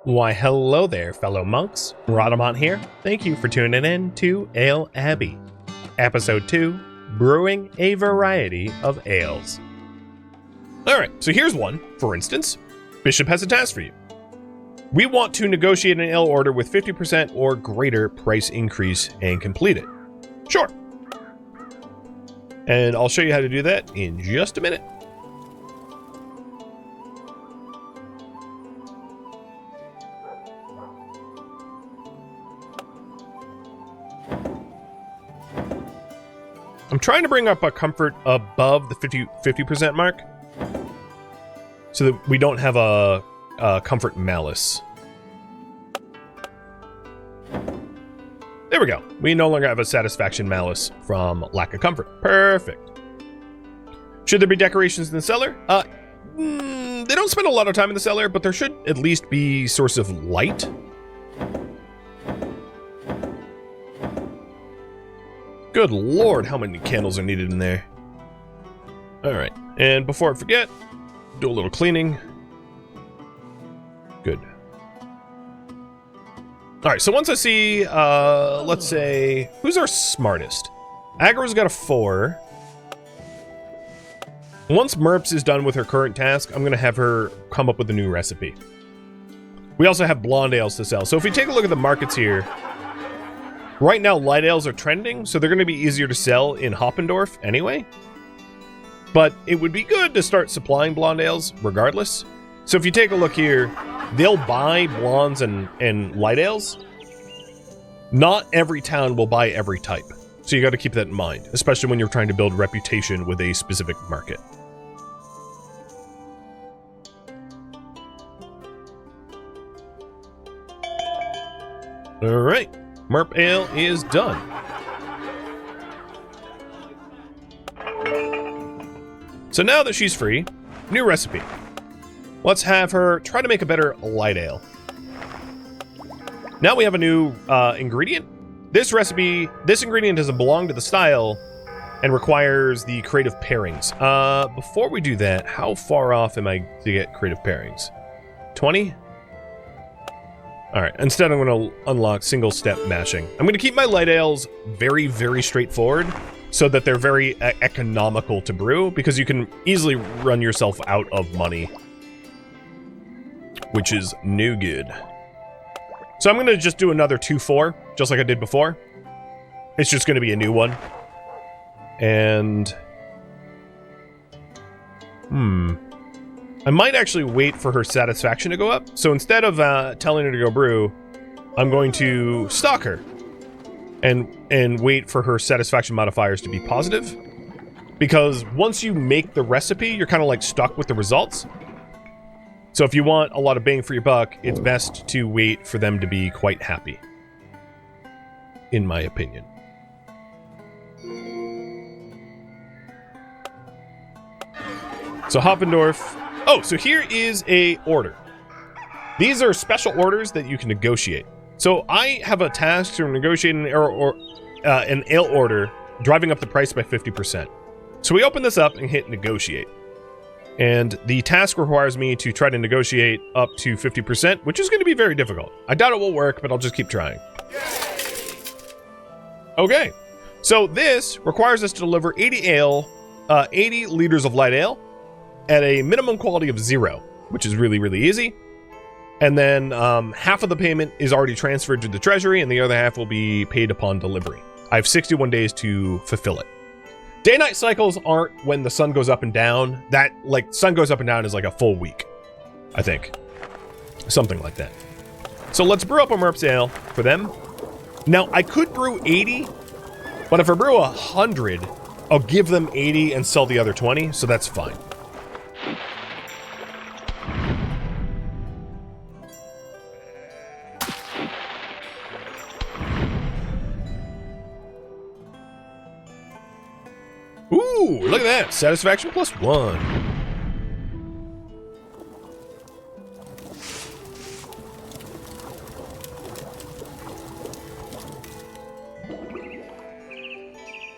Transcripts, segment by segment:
Why, hello there, fellow monks. Rhadamant here. Thank you for tuning in to Ale Abbey, Episode 2, Brewing a Variety of Ales. Alright, so here's one, for instance. Bishop has a task for you. We want to negotiate an ale order with 50% or greater price increase and complete it. Sure. And I'll show you how to do that in just a minute. I'm trying to bring up a comfort above the 50% mark so that we don't have a comfort malice. There we go. We no longer have a satisfaction malice from lack of comfort. Perfect. Should there be decorations in the cellar? They don't spend a lot of time in the cellar, but there should at least be source of light. Good lord, how many candles are needed in there? Alright, and before I forget, do a little cleaning. Good. Alright, so once I see, let's say, who's our smartest? Agra's got a 4. Once Merps is done with her current task, I'm going to have her come up with a new recipe. We also have blonde ales to sell. So if we take a look at the markets here, right now, light ales are trending, so they're going to be easier to sell in Hoppendorf anyway. But it would be good to start supplying blonde ales regardless. So if you take a look here, they'll buy blondes and light ales. Not every town will buy every type. So you got to keep that in mind, especially when you're trying to build reputation with a specific market. All right. Merp Ale is done. So now that she's free, new recipe. Let's have her try to make a better light ale. Now we have a new ingredient. This ingredient doesn't belong to the style and requires the creative pairings. Before we do that, how far off am I to get creative pairings? 20? Alright, instead I'm going to unlock single step mashing. I'm going to keep my light ales very, very straightforward so that they're very economical to brew, because you can easily run yourself out of money, which is no good. So I'm going to just do another 2-4, just like I did before. It's just going to be a new one. And I might actually wait for her satisfaction to go up. So instead of telling her to go brew, I'm going to stalk her and wait for her satisfaction modifiers to be positive. Because once you make the recipe, you're kind of like stuck with the results. So if you want a lot of bang for your buck, it's best to wait for them to be quite happy, in my opinion. So Hoppendorf. Oh, so here is a order. These are special orders that you can negotiate. So I have a task to negotiate an ale order, driving up the price by 50%. So we open this up and hit negotiate. And the task requires me to try to negotiate up to 50%, which is going to be very difficult. I doubt it will work, but I'll just keep trying. Okay, so this requires us to deliver 80 liters of light ale at a minimum quality of 0, which is really, really easy. And then half of the payment is already transferred to the treasury, and the other half will be paid upon delivery. I have 61 days to fulfill it. Day-night cycles aren't when the sun goes up and down. That, like, sun goes up and down is like a full week, I think. Something like that. So let's brew up a Merp's Ale for them. Now, I could brew 80, but if I brew 100, I'll give them 80 and sell the other 20, so that's fine. Ooh, look at that. Satisfaction +1.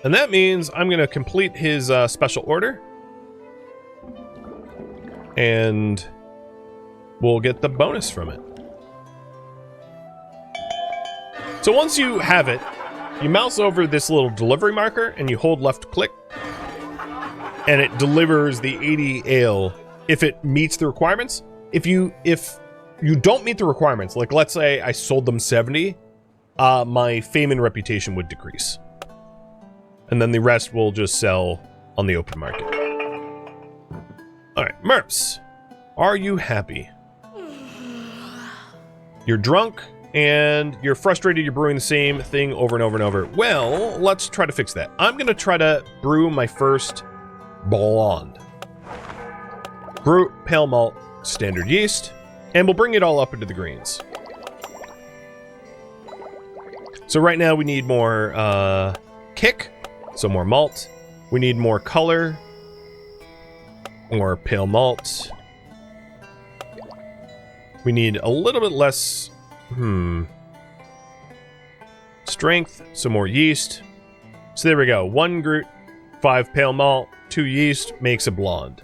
And that means I'm going to complete his special order. And we'll get the bonus from it. So once you have it, you mouse over this little delivery marker and you hold left click, and it delivers the 80 ale if it meets the requirements. If you don't meet the requirements, like let's say I sold them 70, my fame and reputation would decrease. And then the rest will just sell on the open market. Alright, Merps, are you happy? You're drunk, and you're frustrated you're brewing the same thing over and over and over. Well, let's try to fix that. I'm going to try to brew my first blonde. Brew pale malt, standard yeast, and we'll bring it all up into the greens. So right now we need more kick, so more malt. We need more color, more pale malt. We need a little bit less, strength, some more yeast. So there we go. 1 Groot, 5 pale malt, 2 yeast makes a blonde.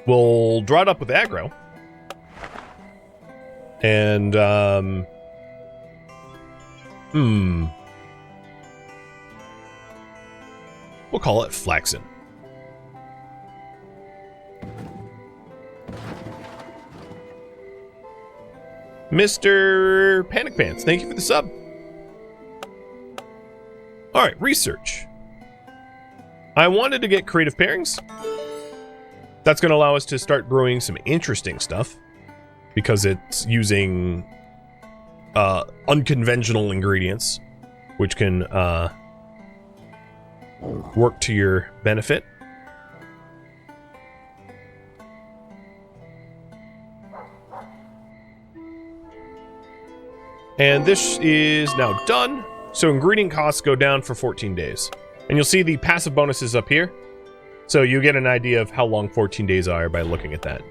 We'll draw it up with aggro. And, we'll call it Flaxen. Mr. Panic Pants, thank you for the sub. Alright, research. I wanted to get creative pairings. That's going to allow us to start brewing some interesting stuff, because it's using unconventional ingredients, which can work to your benefit. And this is now done, so ingredient costs go down for 14 days. And you'll see the passive bonuses up here, so you get an idea of how long 14 days are by looking at that.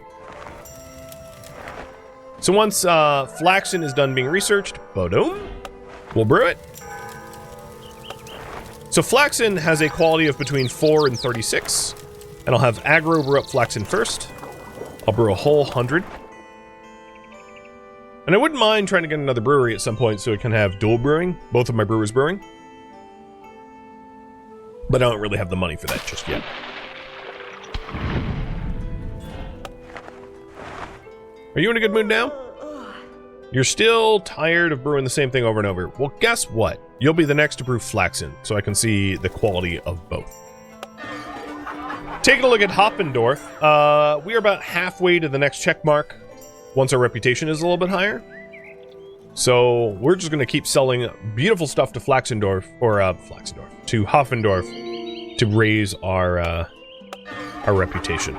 So once Flaxen is done being researched, boom, we'll brew it. So Flaxen has a quality of between 4 and 36, and I'll have aggro brew up Flaxen first. I'll brew a whole 100. And I wouldn't mind trying to get another brewery at some point so it can have dual brewing, both of my brewers brewing. But I don't really have the money for that just yet. Are you in a good mood now? You're still tired of brewing the same thing over and over. Well, guess what? You'll be the next to brew Flaxen, so I can see the quality of both. Taking a look at Hoppendorf, we are about halfway to the next check mark once our reputation is a little bit higher. So we're just going to keep selling beautiful stuff to Flaxendorf, or to Hoppendorf, to raise our reputation.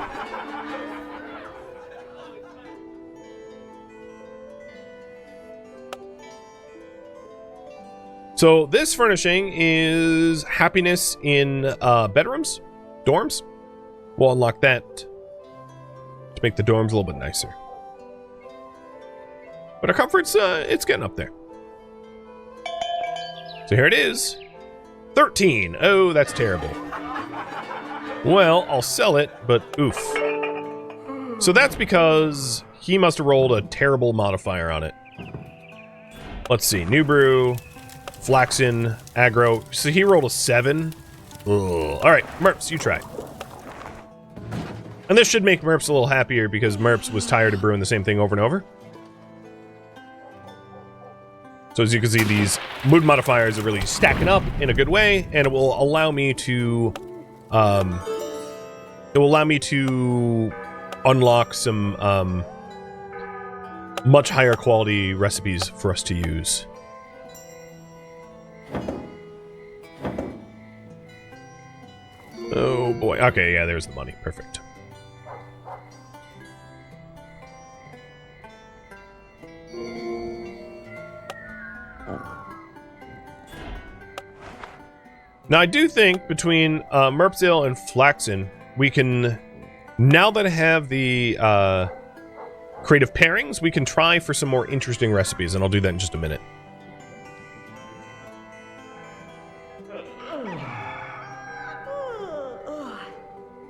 So this furnishing is happiness in bedrooms, dorms. We'll unlock that to make the dorms a little bit nicer. But our comfort's, it's getting up there. So here it is. 13. Oh, that's terrible. Well, I'll sell it, but oof. So that's because he must have rolled a terrible modifier on it. Let's see. New brew, Flaxen, aggro. So he rolled a 7. Ugh. All right, Merps, you try. And this should make Merps a little happier because Merps was tired of brewing the same thing over and over. So as you can see, these mood modifiers are really stacking up in a good way, and it will allow me to, unlock some, much higher quality recipes for us to use. Oh boy. Okay, yeah, there's the money. Perfect. Now, I do think between Merps Ale and Flaxen, we can, now that I have the creative pairings, we can try for some more interesting recipes, and I'll do that in just a minute.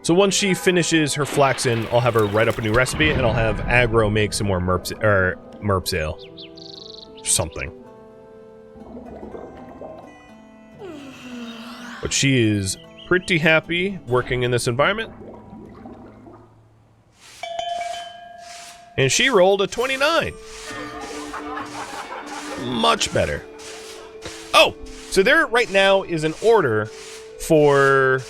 So once she finishes her Flaxen, I'll have her write up a new recipe, and I'll have Aggro make some more Merps Ale. something. But she is pretty happy working in this environment. And she rolled a 29. Much better. Oh, so there right now is an order for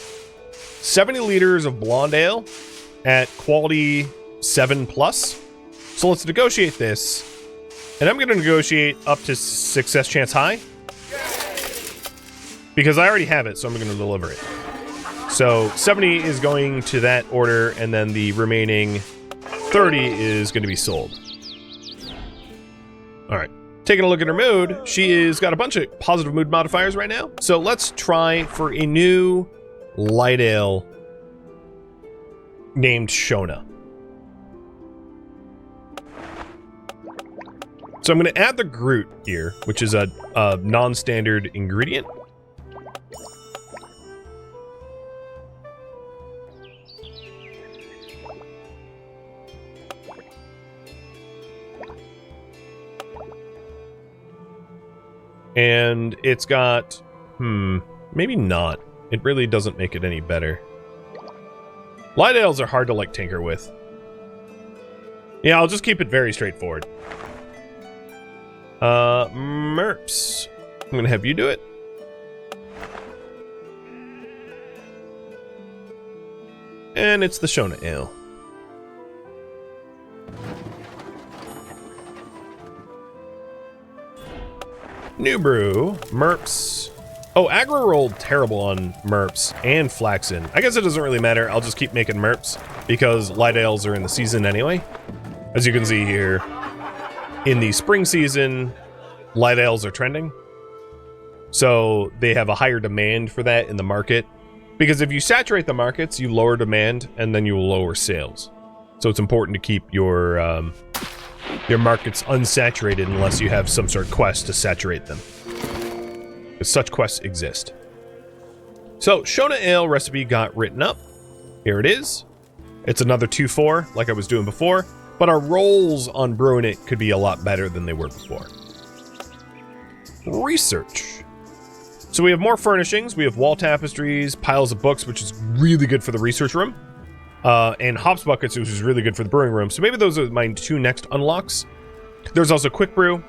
70 liters of blonde ale at quality 7+. So let's negotiate this. And I'm going to negotiate up to success chance high. Because I already have it, so I'm going to deliver it. So 70 is going to that order, and then the remaining 30 is going to be sold. All right. Taking a look at her mood, she has got a bunch of positive mood modifiers right now. So let's try for a new light ale named Shona. So I'm going to add the Groot here, which is a non-standard ingredient. And it's got, maybe not. It really doesn't make it any better. Light ales are hard to, like, tinker with. Yeah, I'll just keep it very straightforward. Merps. I'm gonna have you do it. And it's the Shona Ale. New brew, Merps. Oh, aggro rolled terrible on Merps and Flaxen. I guess it doesn't really matter. I'll just keep making Merps because light ales are in the season anyway. As you can see here, in the spring season, light ales are trending. So they have a higher demand for that in the market. Because if you saturate the markets, you lower demand and then you will lower sales. So it's important to keep your markets unsaturated unless you have some sort of quest to saturate them. Because such quests exist. So, Shona Ale recipe got written up. Here it is. It's another 2-4, like I was doing before. But our rolls on brewing it could be a lot better than they were before. Research. So we have more furnishings. We have wall tapestries, piles of books, which is really good for the research room. And hops buckets, which is really good for the brewing room. So maybe those are my two next unlocks. There's also quick brew.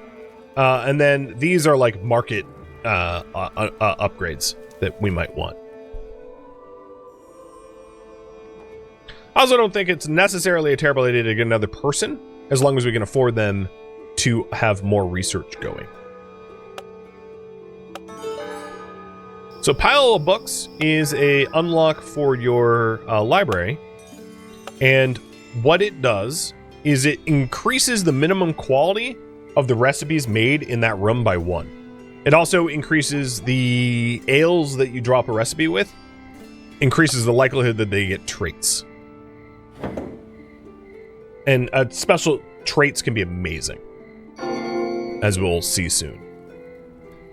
And then these are like market upgrades that we might want. I also don't think it's necessarily a terrible idea to get another person, as long as we can afford them to have more research going. So pile of books is a unlock for your library. And what it does is it increases the minimum quality of the recipes made in that room by 1. It also increases the ales that you drop a recipe with, increases the likelihood that they get traits. And special traits can be amazing, as we'll see soon.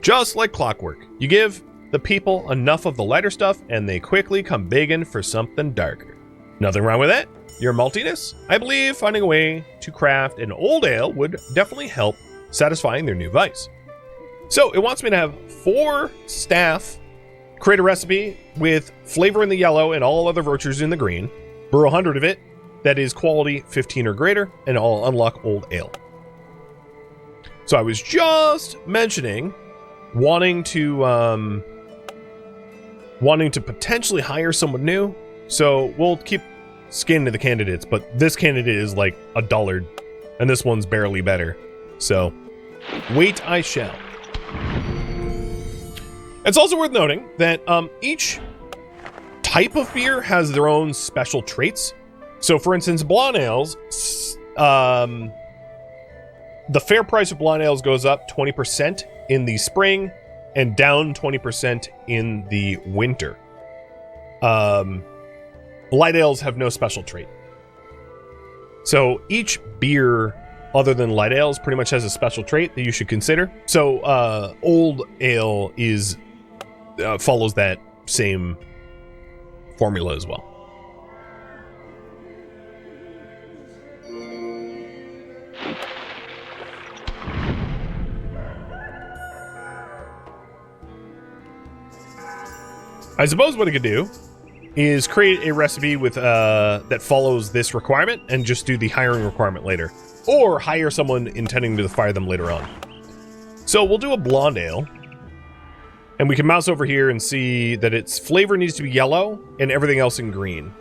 Just like clockwork, you give the people enough of the lighter stuff and they quickly come begging for something darker. Nothing wrong with that. Your maltiness? I believe finding a way to craft an old ale would definitely help satisfying their new vice. So it wants me to have 4 staff create a recipe with flavor in the yellow and all other virtues in the green, brew 100 of it, that is quality 15 or greater, and I'll unlock old ale. So I was just mentioning wanting to potentially hire someone new. So we'll keep scanning the candidates, but this candidate is like a dullard, and this one's barely better. So wait, I shall. It's also worth noting that each type of beer has their own special traits. So, for instance, blonde ales, the fair price of blonde ales goes up 20% in the spring and down 20% in the winter. Light ales have no special trait. So each beer other than light ales pretty much has a special trait that you should consider. So old ale is follows that same formula as well. I suppose what I could do is create a recipe with that follows this requirement and just do the hiring requirement later. Or hire someone intending to fire them later on. So we'll do a blonde ale. And we can mouse over here and see that its flavor needs to be yellow and everything else in green.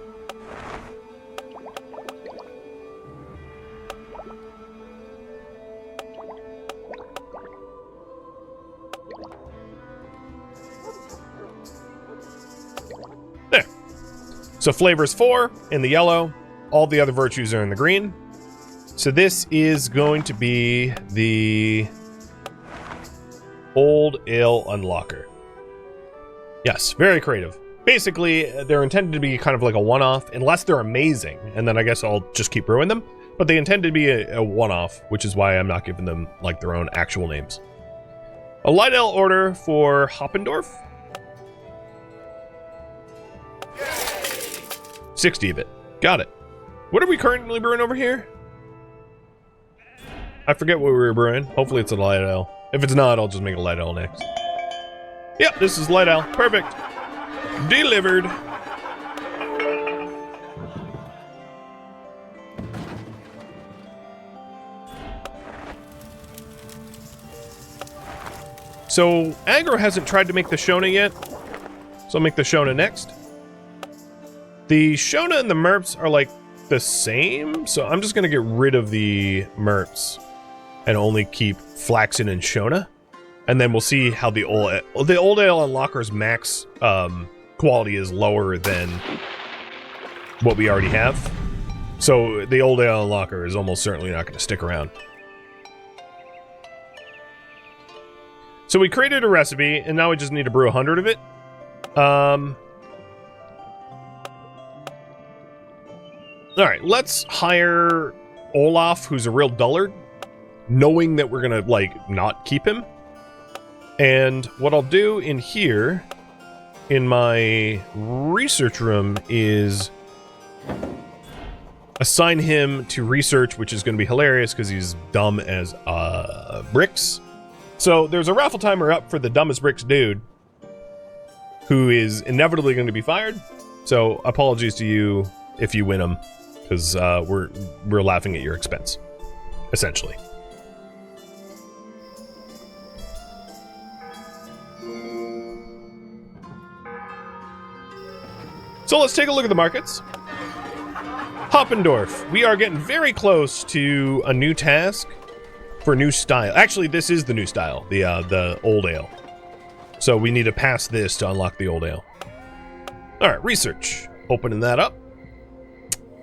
There. So flavor's 4 in the yellow. All the other virtues are in the green. So this is going to be the Old Ale Unlocker. Yes, very creative. Basically, they're intended to be kind of like a one-off, unless they're amazing, and then I guess I'll just keep brewing them. But they intend to be a one-off, which is why I'm not giving them like their own actual names. A light ale order for Hoppendorf. 60 of it. Got it. What are we currently brewing over here? I forget what we were brewing. Hopefully it's a light ale. If it's not, I'll just make a light ale next. Yep, this is light ale. Perfect. Delivered. So, Aggro hasn't tried to make the Shona yet. So I'll make the Shona next. The Shona and the Merps are like the same. So I'm just going to get rid of the Merps and only keep Flaxen and Shona. And then we'll see how the Old Ale Unlocker's max quality is lower than what we already have. So the Old Ale Unlocker is almost certainly not going to stick around. So we created a recipe, and now we just need to brew 100 of it. Alright, let's hire Olaf, who's a real dullard, knowing that we're gonna, like, not keep him. And what I'll do in here, in my research room, is assign him to research, which is gonna be hilarious, because he's dumb as bricks. So there's a raffle timer up for the dumbest bricks dude, who is inevitably going to be fired. So apologies to you if you win him, because we're laughing at your expense, essentially. So let's take a look at the markets. Hoppendorf. We are getting very close to a new task for new style. Actually, this is the new style, the Old Ale. So we need to pass this to unlock the Old Ale. Alright, research. Opening that up.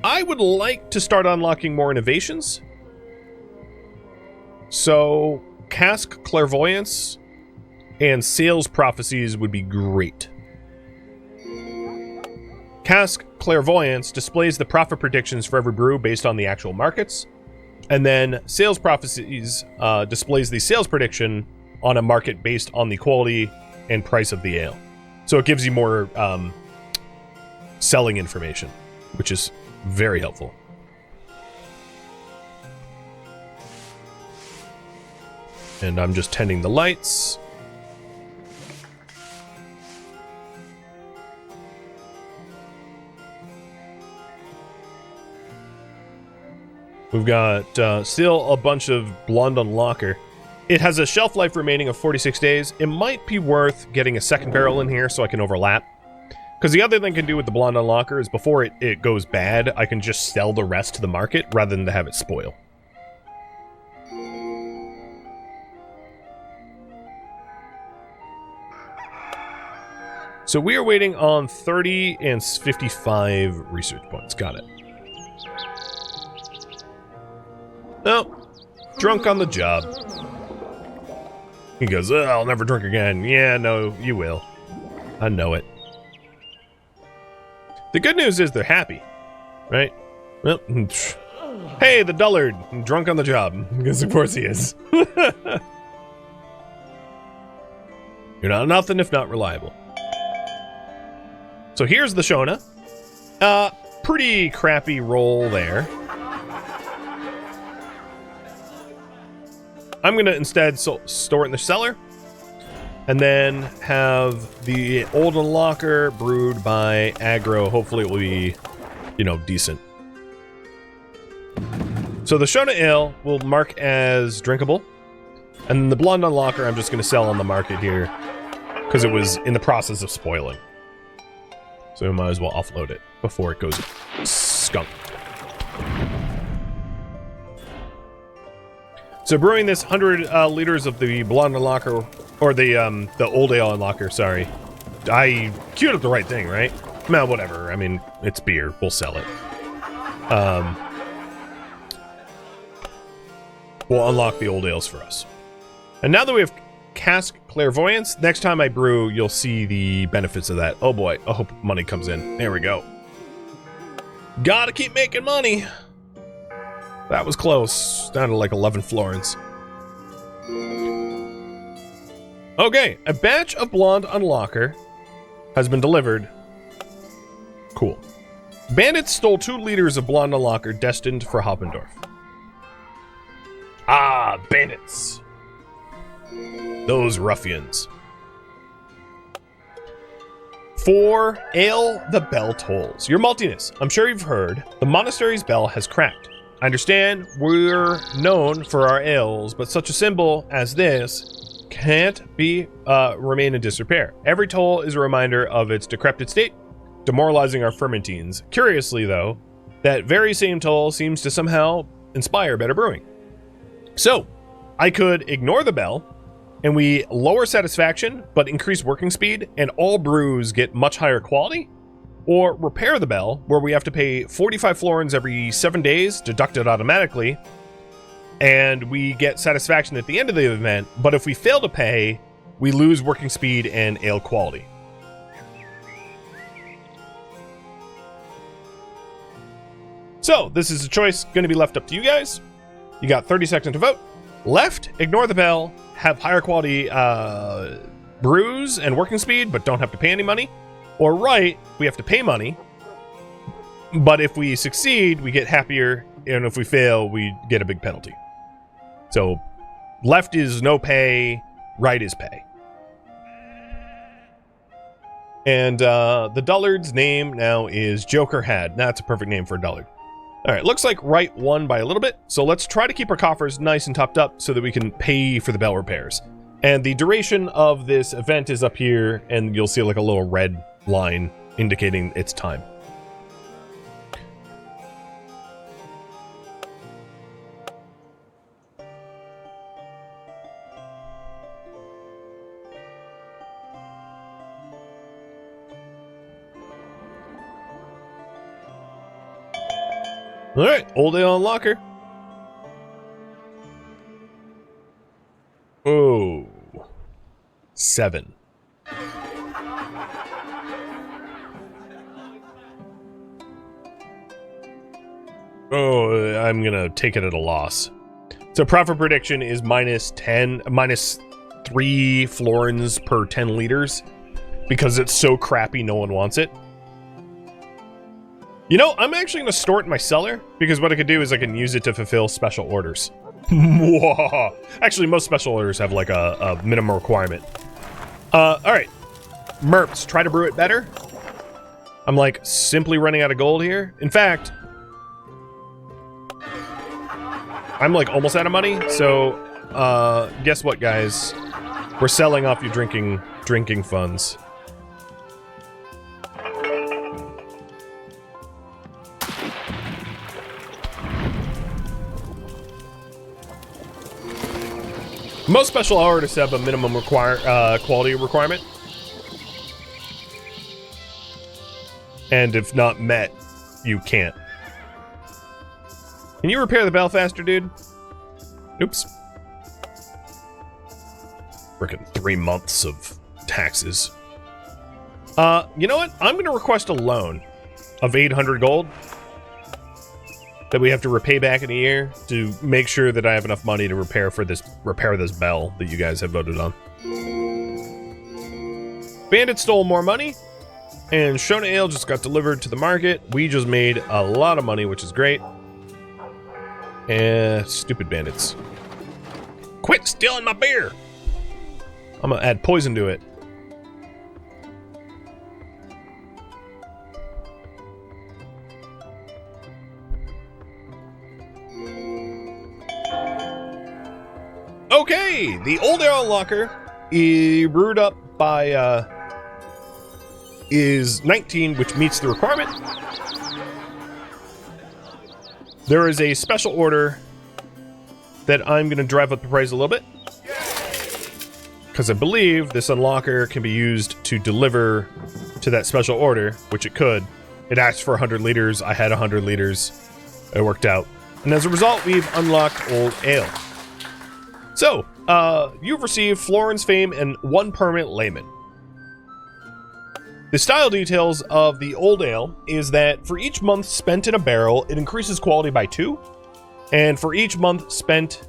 I would like to start unlocking more innovations. So, Cask Clairvoyance and Sales Prophecies would be great. Cask Clairvoyance displays the profit predictions for every brew based on the actual markets. And then Sales Prophecies displays the sales prediction on a market based on the quality and price of the ale. So it gives you more selling information, which is very helpful. And I'm just tending the lights. We've got still a bunch of Blonde Unlocker. It has a shelf life remaining of 46 days. It might be worth getting a second barrel in here so I can overlap. Because the other thing I can do with the Blonde Unlocker is before it goes bad, I can just sell the rest to the market rather than to have it spoil. So we are waiting on 30 and 55 research points. Got it. Oh, drunk on the job. He goes, I'll never drink again. Yeah, no, you will. I know it. The good news is they're happy, right? Well, hey, the dullard, drunk on the job. Because of course he is. You're not nothing if not reliable. So here's the Shona. Pretty crappy roll there. I'm going to instead store it in the cellar. And then have the Old Unlocker brewed by Aggro. Hopefully it will be, you know, decent. So the Shona Ale will mark as drinkable. And the Blonde Unlocker I'm just going to sell on the market here. Because it was in the process of spoiling. So we might as well offload it before it goes skunk. So brewing this 100 liters of the Blonde Unlocker, or the Old Ale Unlocker, sorry. I queued up the right thing, right? No, whatever. I mean, it's beer. We'll sell it. We'll unlock the Old Ales for us. And now that we have Cask Clairvoyance, next time I brew, you'll see the benefits of that. Oh boy, I hope money comes in. There we go. Gotta keep making money. That was close. Down to like 11 florins. Okay, a batch of Blonde Unlocker has been delivered. Cool. Bandits stole 2 liters of Blonde Unlocker destined for Hoppendorf. Ah, bandits. Those ruffians. For Ale, the bell tolls. Your maltiness, I'm sure you've heard, the monastery's bell has cracked. I understand we're known for our ales, but such a symbol as this can't be remain in disrepair. Every toll is a reminder of its decrepit state, demoralizing our fermentines. Curiously, though, that very same toll seems to somehow inspire better brewing. So, I could ignore the bell, and we lower satisfaction, but increase working speed, and all brews get much higher quality, or repair the bell, where we have to pay 45 florins every 7 days, deducted automatically, and we get satisfaction at the end of the event, but if we fail to pay, we lose working speed and ale quality. So, this is a choice going to be left up to you guys. You got 30 seconds to vote. Left, ignore the bell, have higher quality brews and working speed, but don't have to pay any money. Or right, we have to pay money, but if we succeed, we get happier, and if we fail, we get a big penalty. So, left is no pay, right is pay. And the dullard's name now is Joker Had. That's a perfect name for a dullard. Alright, looks like right won by a little bit, so let's try to keep our coffers nice and topped up so that we can pay for the bell repairs. And the duration of this event is up here, and you'll see like a little red line indicating its time. Alright, Old Ale Unlocker. Oh, 7. Oh, I'm gonna take it at a loss. So profit prediction is minus 3 florins per 10 liters because it's so crappy no one wants it. You know, I'm actually gonna store it in my cellar because what I could do is I can use it to fulfill special orders. Actually, most special orders have like a minimum requirement. Alright. Merps, try to brew it better. I'm like simply running out of gold here. In fact, I'm like almost out of money, so guess what, guys? We're selling off your drinking funds. Most special orders have a minimum quality requirement. And if not met, you can't. Can you repair the bell faster, dude? Oops. Frickin' 3 months of taxes. You know what? I'm gonna request a loan of 800 gold that we have to repay back in a year to make sure that I have enough money to repair this bell that you guys have voted on. Bandit stole more money, and Shona Ale just got delivered to the market. We just made a lot of money, which is great. Stupid bandits. Quit stealing my beer! I'm gonna add poison to it. Okay, the Old Ale Unlocker brewed up by is 19, which meets the requirement. There is a special order that I'm going to drive up the price a little bit, because I believe this unlocker can be used to deliver to that special order, which it could. It asked for 100 liters. I had 100 liters. It worked out. And as a result, we've unlocked Old Ale. So, you've received Florin's Fame and 1 permanent layman. The style details of the Old Ale is that for each month spent in a barrel, it increases quality by 2. And for each month spent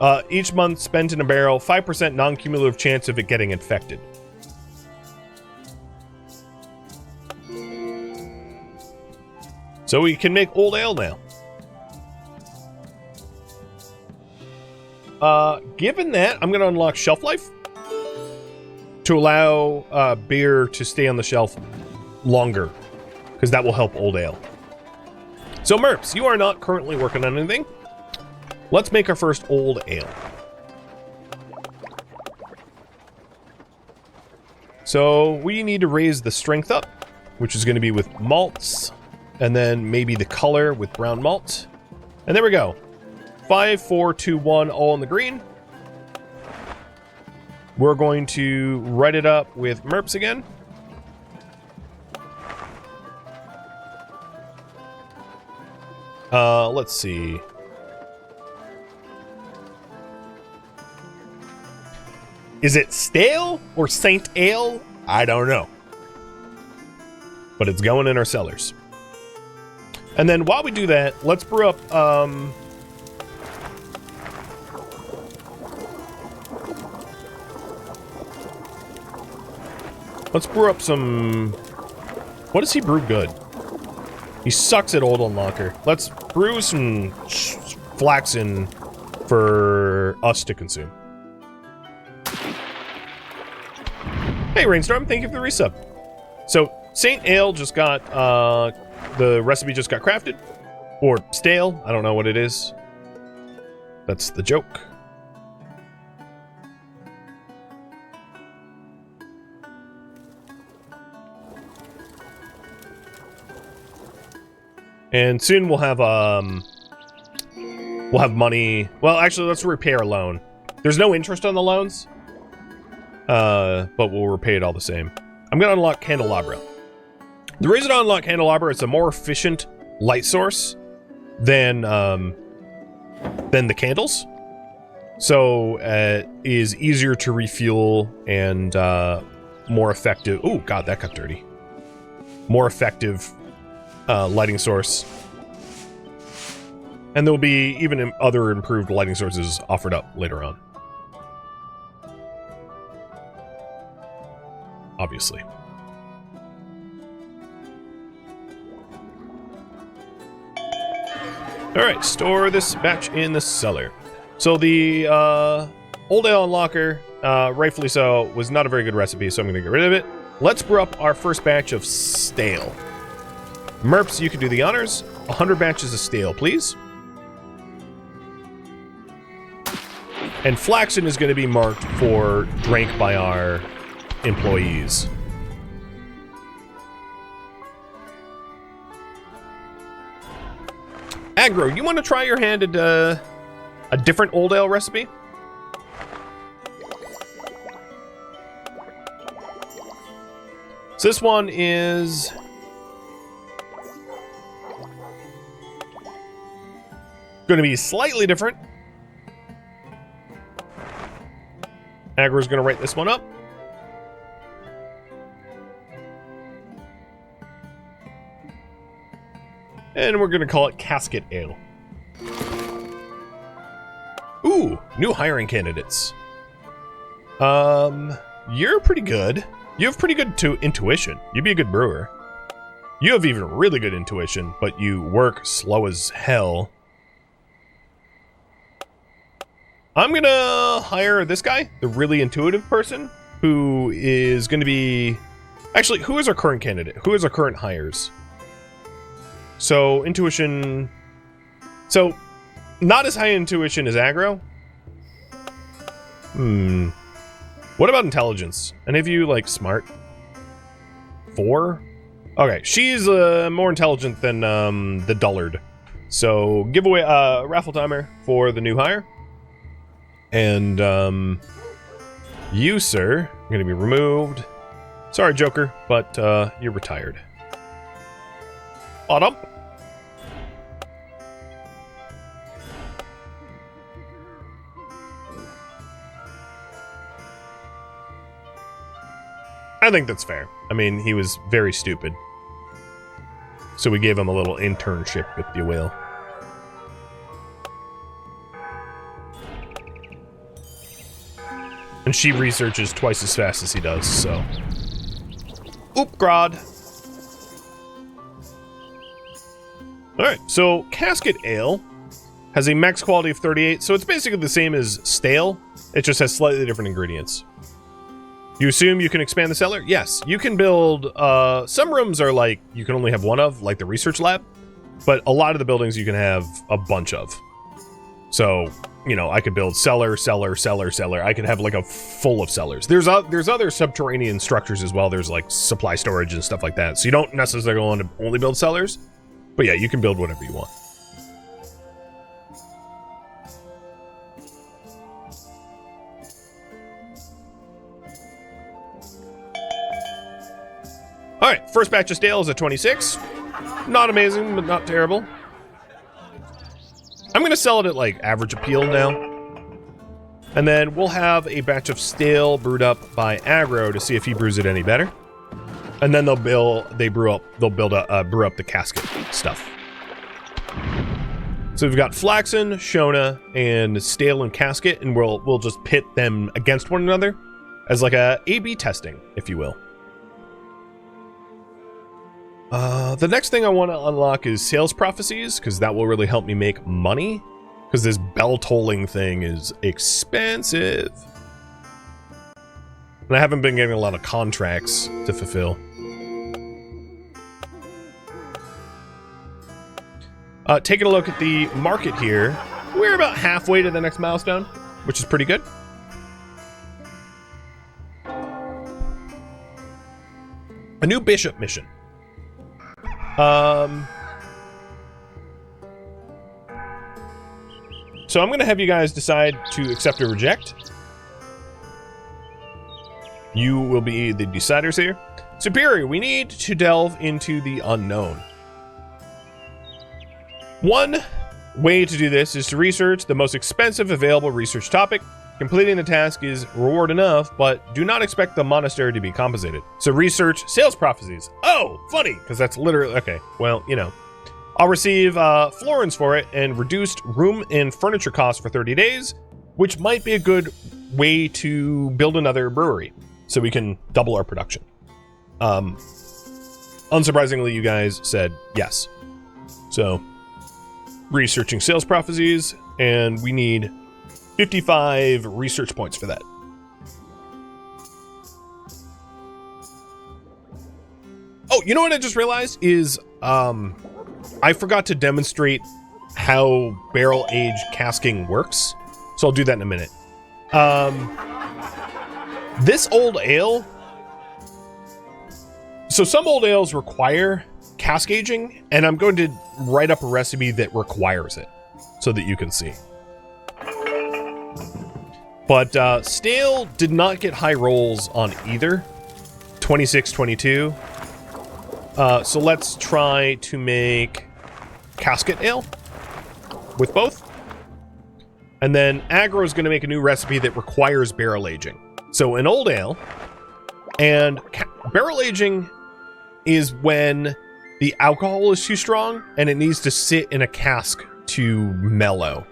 in a barrel, 5% non-cumulative chance of it getting infected. So we can make Old Ale now. Given that, I'm going to unlock Shelf Life to allow beer to stay on the shelf longer, because that will help Old Ale. So Merps, you are not currently working on anything. Let's make our first Old Ale. So we need to raise the strength up, which is going to be with malts, and then maybe the color with brown malt. And there we go. 5, 4, 2, 1, all in the green. We're going to write it up with Merps again. Let's see. Is it stale or Saint Ale? I don't know. But it's going in our cellars. And then while we do that, let's brew up, let's brew up some... What does he brew good? He sucks at Old Unlocker. Let's brew some flaxen for us to consume. Hey, Rainstorm, thank you for the resub. So, Saint Ale just got, the recipe just got crafted. Or stale, I don't know what it is. That's the joke. And soon we'll have money. Well, actually, let's repay our loan. There's no interest on the loans, but we'll repay it all the same. I'm gonna unlock Candelabra. The reason I unlock Candelabra is a more efficient light source than the candles, so it is easier to refuel and more effective. Oh God, that got dirty. More effective. Lighting source, and there'll be even other improved lighting sources offered up later on, obviously. Alright, store this batch in the cellar. So the Old Ale Unlocker, rightfully so, was not a very good recipe, so I'm going to get rid of it. Let's brew up our first batch of stale. Merps, you can do the honors. 100 batches of stale, please. And flaxen is going to be marked for drank by our employees. Aggro, you want to try your hand at a different Old Ale recipe? So this one is... going to be slightly different. Aggro's going to write this one up. And we're going to call it Casket Ale. Ooh, new hiring candidates. You're pretty good. You have pretty good intuition. You'd be a good brewer. You have even really good intuition, but you work slow as hell. I'm gonna hire this guy, the really intuitive person, who is going to be... Actually, who is our current candidate? Who is our current hires? So, intuition... So, not as high intuition as aggro. What about intelligence? Any of you, like, smart? 4? Okay, she's more intelligent than the dullard. So, give away a raffle timer for the new hire. And, you, sir, are going to be removed. Sorry, Joker, but you're retired. Bottom. I think that's fair. I mean, he was very stupid. So we gave him a little internship, if you will. And she researches twice as fast as he does, so... Oop, Grod. Alright, so Casket Ale has a max quality of 38, so it's basically the same as Stale. It just has slightly different ingredients. You assume you can expand the cellar? Yes, you can build... some rooms are like, you can only have one of, like the research lab. But a lot of the buildings you can have a bunch of. So... You know, I could build cellar, cellar, cellar, cellar. I could have like a full of cellars. There's other subterranean structures as well. There's like supply storage and stuff like that. So you don't necessarily want to only build cellars. But yeah, you can build whatever you want. Alright, first batch of stale is at 26. Not amazing, but not terrible. I'm going to sell it at, like, average appeal now. And then we'll have a batch of stale brewed up by Aggro to see if he brews it any better. And then brew up the casket stuff. So we've got Flaxen, Shona, and Stale and Casket, and we'll just pit them against one another as like a A/B testing, if you will. The next thing I want to unlock is Sales Prophecies, because that will really help me make money. Because this bell tolling thing is expensive. And I haven't been getting a lot of contracts to fulfill. Taking a look at the market here. We're about halfway to the next milestone, which is pretty good. A new bishop mission. So I'm going to have you guys decide to accept or reject. You will be the deciders here. Superior, we need to delve into the unknown. One way to do this is to research the most expensive available research topic. Completing the task is reward enough, but do not expect the monastery to be compensated. So research sales prophecies. Oh, funny, because that's literally... Okay, well, you know. I'll receive florins for it and reduced room and furniture costs for 30 days, which might be a good way to build another brewery, so we can double our production. Unsurprisingly, you guys said yes. So, researching sales prophecies, and we need 55 research points for that. Oh, you know what I just realized is, I forgot to demonstrate how barrel-aged casking works, so I'll do that in a minute. This old ale... So some old ales require cask aging, and I'm going to write up a recipe that requires it, so that you can see. But stale did not get high rolls on either. 26, 22. So let's try to make casket ale with both. And then Aggro is going to make a new recipe that requires barrel aging. So an old ale, and barrel aging is when the alcohol is too strong and it needs to sit in a cask to mellow.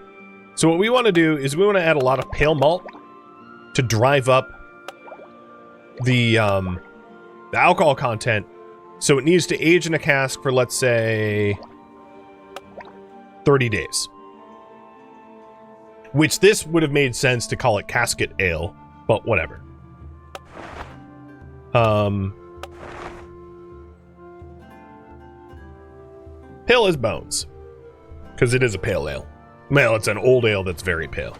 So what we want to do is we want to add a lot of pale malt to drive up the alcohol content. So it needs to age in a cask for, let's say, 30 days. which this would have made sense to call it casket ale, but whatever. Pale as bones, because it is a pale ale. Well, it's an old ale that's very pale.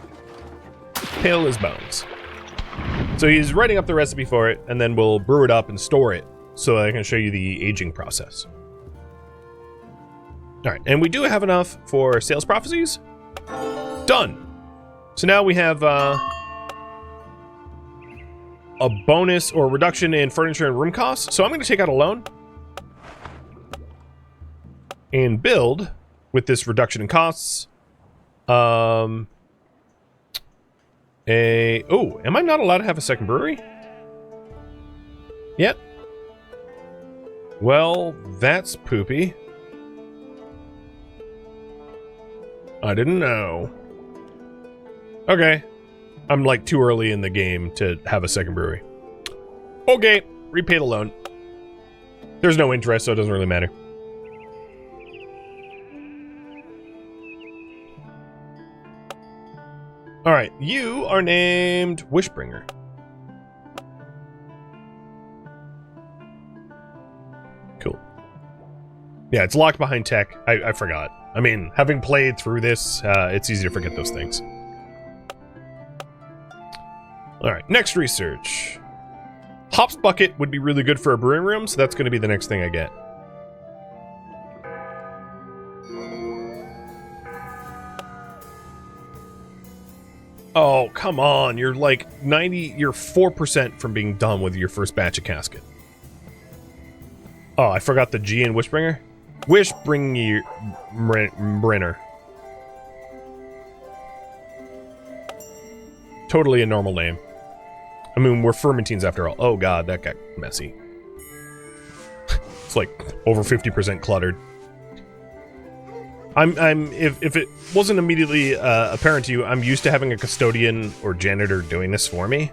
Pale as bones. So he's writing up the recipe for it, and then we'll brew it up and store it so I can show you the aging process. All right, and we do have enough for sales prophecies. Done. So now we have a bonus or reduction in furniture and room costs. So I'm going to take out a loan and build with this reduction in costs. Oh, am I not allowed to have a second brewery yet? Well, that's poopy. I didn't know. Okay. I'm like too early in the game to have a second brewery. Okay, repay the loan. There's no interest, so it doesn't really matter. Alright, you are named Wishbringer. Cool. Yeah, it's locked behind tech. I forgot. I mean, having played through this, it's easy to forget those things. Alright, next research. Hops bucket would be really good for a brewing room, so that's going to be the next thing I get. Oh, come on. You're like you're 4% from being done with your first batch of casket. Oh, I forgot the G in Wishbringer. Wishbringer. Totally a normal name. I mean, we're fermentines after all. Oh god, that got messy. It's like over 50% cluttered. If it wasn't immediately apparent to you, I'm used to having a custodian or janitor doing this for me.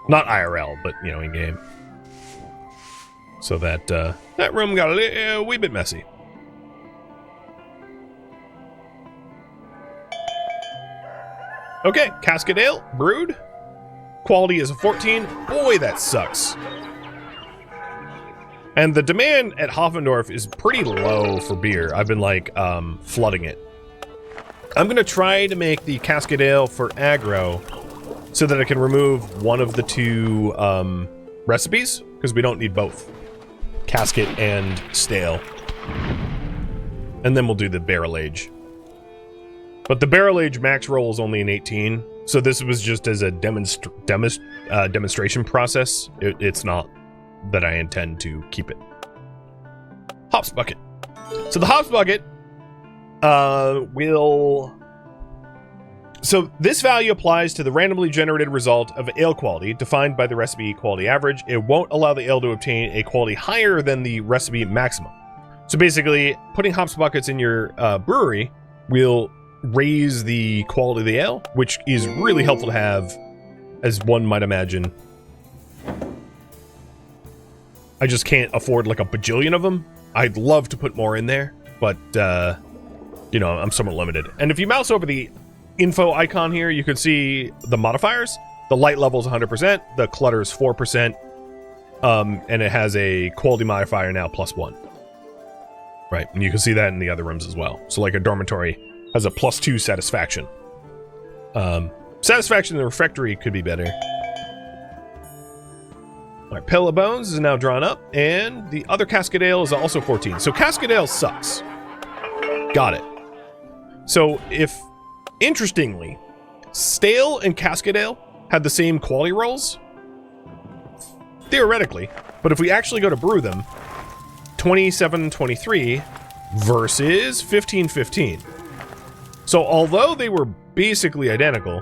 Not IRL, but, you know, in game. So that room got a wee bit messy. Okay, casket ale, brewed. Quality is a 14. Boy, that sucks. And the demand at Hoffendorf is pretty low for beer. I've been, like, flooding it. I'm going to try to make the casket ale for aggro so that I can remove one of the two recipes, because we don't need both. Casket and stale. And then we'll do the barrel age. But the barrel age max roll is only an 18, so this was just as a demonstration process. It's not that I intend to keep it. Hops bucket. So the hops bucket will... So this value applies to the randomly generated result of ale quality, defined by the recipe quality average. It won't allow the ale to obtain a quality higher than the recipe maximum. So basically, putting hops buckets in your brewery will raise the quality of the ale, which is really helpful to have, as one might imagine. I just can't afford like a bajillion of them. I'd love to put more in there, but, you know, I'm somewhat limited. And if you mouse over the info icon here, you can see the modifiers. The light level is 100%, the clutter is 4%, and it has a quality modifier now +1. Right, and you can see that in the other rooms as well. So like a dormitory has a +2 satisfaction. Satisfaction in the refectory could be better. Alright, Pale of Bones is now drawn up, and the other casket ale is also 14. So casket ale sucks. Got it. So if, interestingly, stale and casket ale had the same quality rolls, theoretically, but if we actually go to brew them, 27-23 versus 15-15. So although they were basically identical,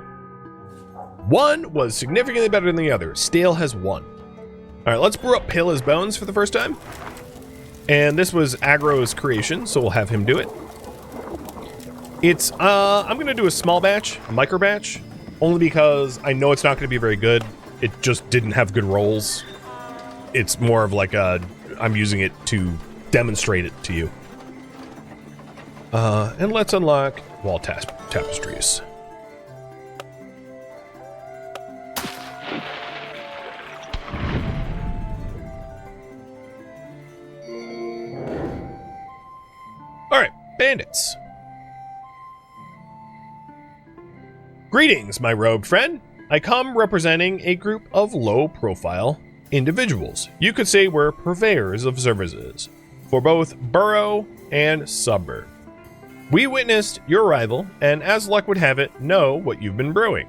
one was significantly better than the other. Stale has one. Alright, let's brew up Pale as Bones for the first time. And this was Agro's creation, so we'll have him do it. It's, I'm gonna do a small batch, a micro batch, only because I know it's not gonna be very good. It just didn't have good rolls. It's more of like a, I'm using it to demonstrate it to you. And let's unlock wall tapestries. Alright, bandits. Greetings, my robed friend. I come representing a group of low-profile individuals. You could say we're purveyors of services for both borough and suburb. We witnessed your arrival, and as luck would have it, know what you've been brewing.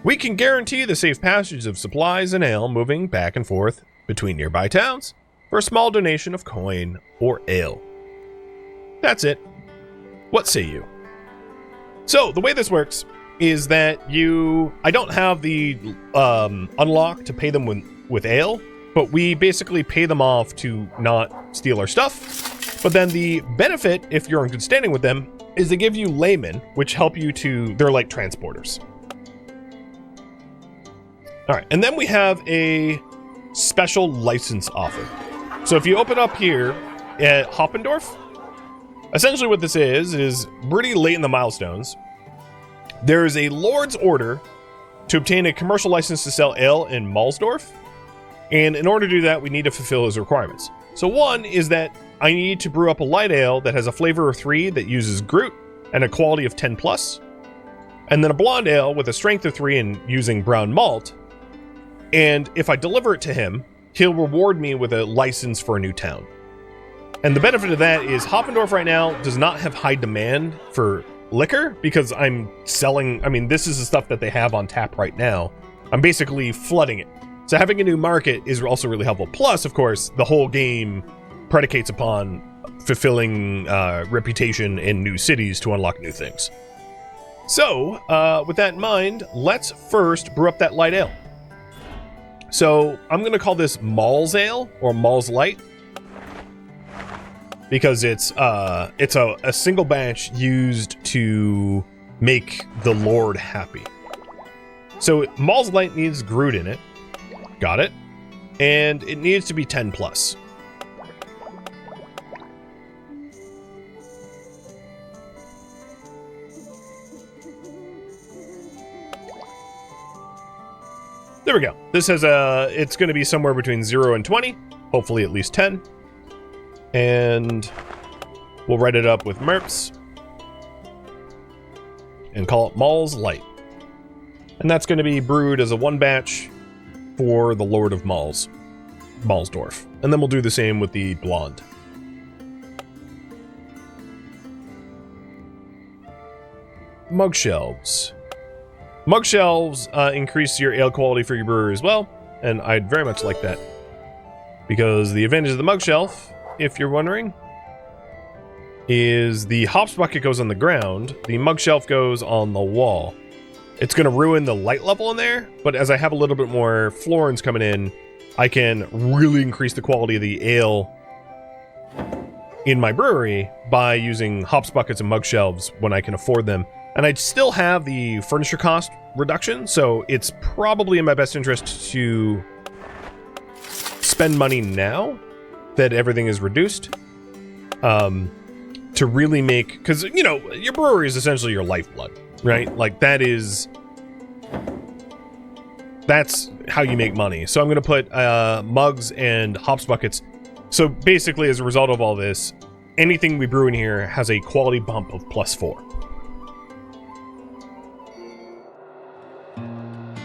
We can guarantee the safe passage of supplies and ale moving back and forth between nearby towns for a small donation of coin or ale. That's it. What say you? So, the way this works is that I don't have the unlock to pay them with ale, but we basically pay them off to not steal our stuff. But then the benefit, if you're in good standing with them, is they give you laymen, which help you they're like transporters. All right, and then we have a special license offer. So if you open up here at Hoppendorf, essentially what this is pretty late in the milestones. There is a Lord's order to obtain a commercial license to sell ale in Mahlsdorf, and in order to do that, we need to fulfill his requirements. So one is that I need to brew up a light ale that has a flavor of 3 that uses Groot and a quality of 10+, and then a blonde ale with a strength of 3 and using brown malt, and if I deliver it to him, he'll reward me with a license for a new town. And the benefit of that is Hoppendorf right now does not have high demand for liquor because I'm selling, this is the stuff that they have on tap right now. I'm basically flooding it. So having a new market is also really helpful. Plus, of course, the whole game predicates upon fulfilling reputation in new cities to unlock new things. So, with that in mind, let's first brew up that light ale. So, I'm going to call this Mahl's Ale, or Mahl's Light, because it's a single batch used to make the Lord happy. So Mahl's Light needs Groot in it. Got it. And it needs to be 10+. There we go. This has it's going to be somewhere between 0 and 20, hopefully at least 10. And we'll write it up with MERPs and call it Mahl's Light. And that's going to be brewed as a one batch for the Lord of Mahlsdorf. And then we'll do the same with the blonde. Mug shelves. Mug shelves increase your ale quality for your brewery as well, and I'd very much like that. Because the advantage of the mug shelf, if you're wondering, is the hops bucket goes on the ground, the mug shelf goes on the wall. It's going to ruin the light level in there, but as I have a little bit more florins coming in, I can really increase the quality of the ale in my brewery by using hops buckets and mug shelves when I can afford them. And I'd still have the furniture cost reduction, so it's probably in my best interest to spend money now that everything is reduced, to really make, because, you know, your brewery is essentially your lifeblood, right? Like, that's how you make money. So I'm going to put mugs and hops buckets. So basically, as a result of all this, anything we brew in here has a quality bump of +4.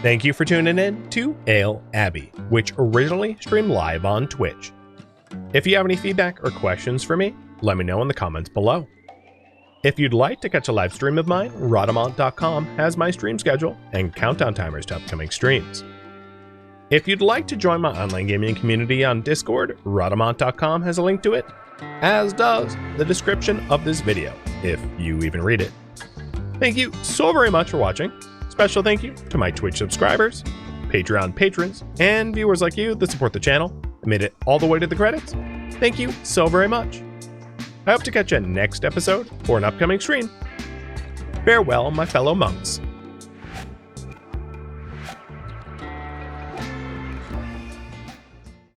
Thank you for tuning in to Ale Abbey, which originally streamed live on Twitch. If you have any feedback or questions for me, let me know in the comments below. If you'd like to catch a live stream of mine, Rhadamant.com has my stream schedule and countdown timers to upcoming streams. If you'd like to join my online gaming community on Discord, Rhadamant.com has a link to it, as does the description of this video, if you even read it. Thank you so very much for watching. Special thank you to my Twitch subscribers, Patreon patrons, and viewers like you that support the channel and made it all the way to the credits. Thank you so very much. I hope to catch you next episode for an upcoming stream. Farewell, my fellow monks.